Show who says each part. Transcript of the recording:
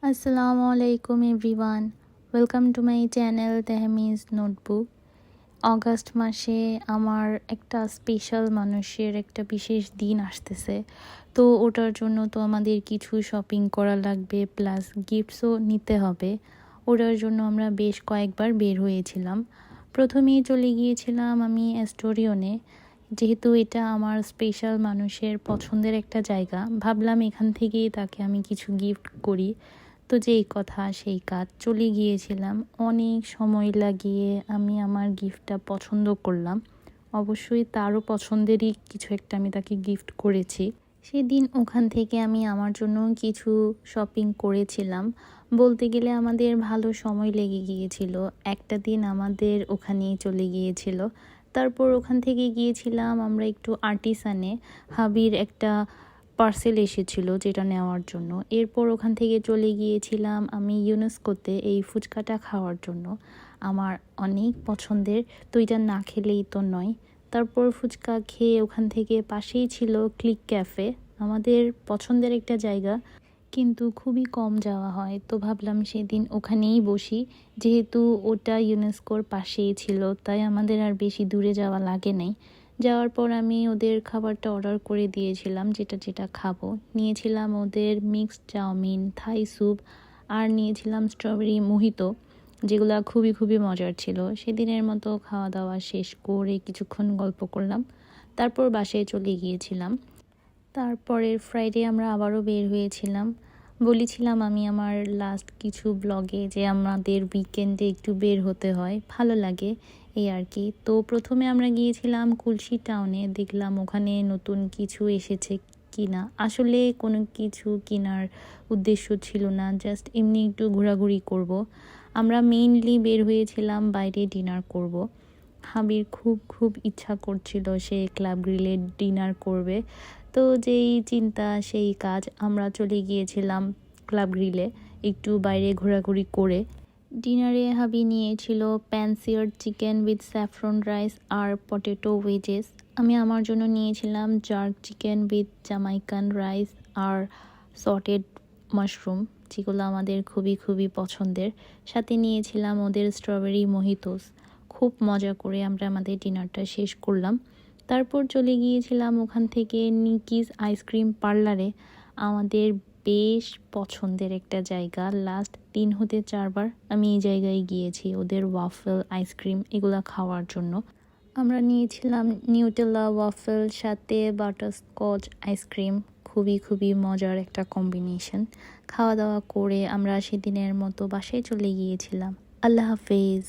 Speaker 1: আসসালামু আলাইকুম everyone, welcome to my channel Tehmiz notebook. August মাসে আমার একটা স্পেশাল মানুষের একটা বিশেষ দিন আসতেছে, তো ওটার জন্য তো আমাদের কিছু শপিং করা লাগবে, প্লাস গিফটসও নিতে হবে। ওটার জন্য আমরা বেশ কয়েকবার বের হয়েছিলাম। প্রথমেই চলে গিয়েছিলাম আমি অ্যাস্টোরিয়নে, যেহেতু এটা আমার স্পেশাল মানুষের পছন্দের একটা জায়গা। ভাবলাম এখান থেকেই তাকে আমি কিছু গিফট করি। তো যেই কথা সেই কাজ, চলে গিয়েছিলাম। অনেক সময় লাগিয়ে আমি আমার গিফটটা পছন্দ করলাম। অবশ্যই তারও পছন্দেরই কিছু একটা আমি তাকে গিফট করেছি। সেদিন ওখান থেকে আমি আমার জন্য কিছু শপিং করেছিলাম। বলতে গেলে আমাদের ভালো সময় লেগে গিয়েছিল, একটা দিন আমাদের ওখানেই চলে গিয়েছিল। তারপর ওখান থেকে গিয়েছিলাম আমরা একটু আর্টিসানে, হাবির একটা পার্সেল এসেছিল যেটা নেওয়ার জন্য। এরপর ওখান থেকে চলে গিয়েছিলাম আমি ইউনেস্কোতে এই ফুচকাটা খাওয়ার জন্য। আমার অনেক পছন্দের, তো এটা না খেলেই তো নয়। তারপর ফুচকা খেয়ে ওখান থেকে পাশেই ছিল ক্লিক ক্যাফে, আমাদের পছন্দের একটা জায়গা, কিন্তু খুবই কম যাওয়া হয়। তো ভাবলাম সেদিন ওখানেই বসি, যেহেতু ওটা ইউনেস্কোর পাশেই ছিল, তাই আমাদের আর বেশি দূরে যাওয়া লাগে নাই। যাওয়ার পর আমি ওদের খাবারটা অর্ডার করে দিয়েছিলাম, যেটা যেটা খাবো। নিয়েছিলাম ওদের মিক্সড চাউমিন, থাই স্যুপ, আর নিয়েছিলাম স্ট্রবেরি মোহিতো, যেগুলো খুবই খুবই মজার ছিল। সেদিনের মতো খাওয়া দাওয়া শেষ করে কিছুক্ষণ গল্প করলাম, তারপর বাসায় চলে গিয়েছিলাম। তারপরের ফ্রাইডে আমরা আবারও বের হয়েছিলাম। বলেছিলাম আমি আমার লাস্ট কিছু ব্লগে যে আমাদের উইকেন্ডে একটু বের হতে হয়, ভালো লাগে, এই আর কি। তো প্রথমে আমরা গিয়েছিলাম কুলসি টাউনে, দেখলাম ওখানে নতুন কিছু এসেছে কিনা। আসলে কোনো কিছু কেনার উদ্দেশ্য ছিল না, জাস্ট এমনি একটু ঘোরাঘুরি করব। আমরা মেইনলি বের হয়েছিলাম বাইরে ডিনার করব। হাবির খুব খুব ইচ্ছা করছিল সে ক্লাব গ্রিলে ডিনার করবে। তো যেই চিন্তা সেই কাজ, আমরা চলে গিয়েছিলাম ক্লাব গ্রিলে একটু বাইরে ঘোরাঘুরি করে। ডিনারে হাবি নিয়েছিল pan seared chicken with saffron rice আর পটেটো ওয়েজেস। আমি আমার জন্য নিয়েছিলাম jerk chicken with Jamaican rice আর সটেড মাশরুম, যেগুলো আমাদের খুবই খুবই পছন্দের। সাথে নিয়েছিলাম ওদের স্ট্রবেরি মোহিতোস। খুব মজা করে আমরা আমাদের ডিনারটা শেষ করলাম। তারপর চলে গিয়েছিলাম ওখান থেকে নিকিস আইসক্রিম পার্লারে, আমাদের বেশ পছন্দের একটা জায়গা। লাস্ট 3 হতে 4বার আমি এই জায়গায় গিয়েছি ওদের ওয়াফেল আইসক্রিম এগুলো খাওয়ার জন্য। আমরা নিয়েছিলাম নিউটেলা ওয়াফেল সাথে বাটারস্কচ আইসক্রিম, খুবই খুবই মজার একটা কম্বিনেশন। খাওয়া দাওয়া করে আমরা সেদিনের মতো বাসায় চলে গিয়েছিলাম। আল্লাহ হাফেজ।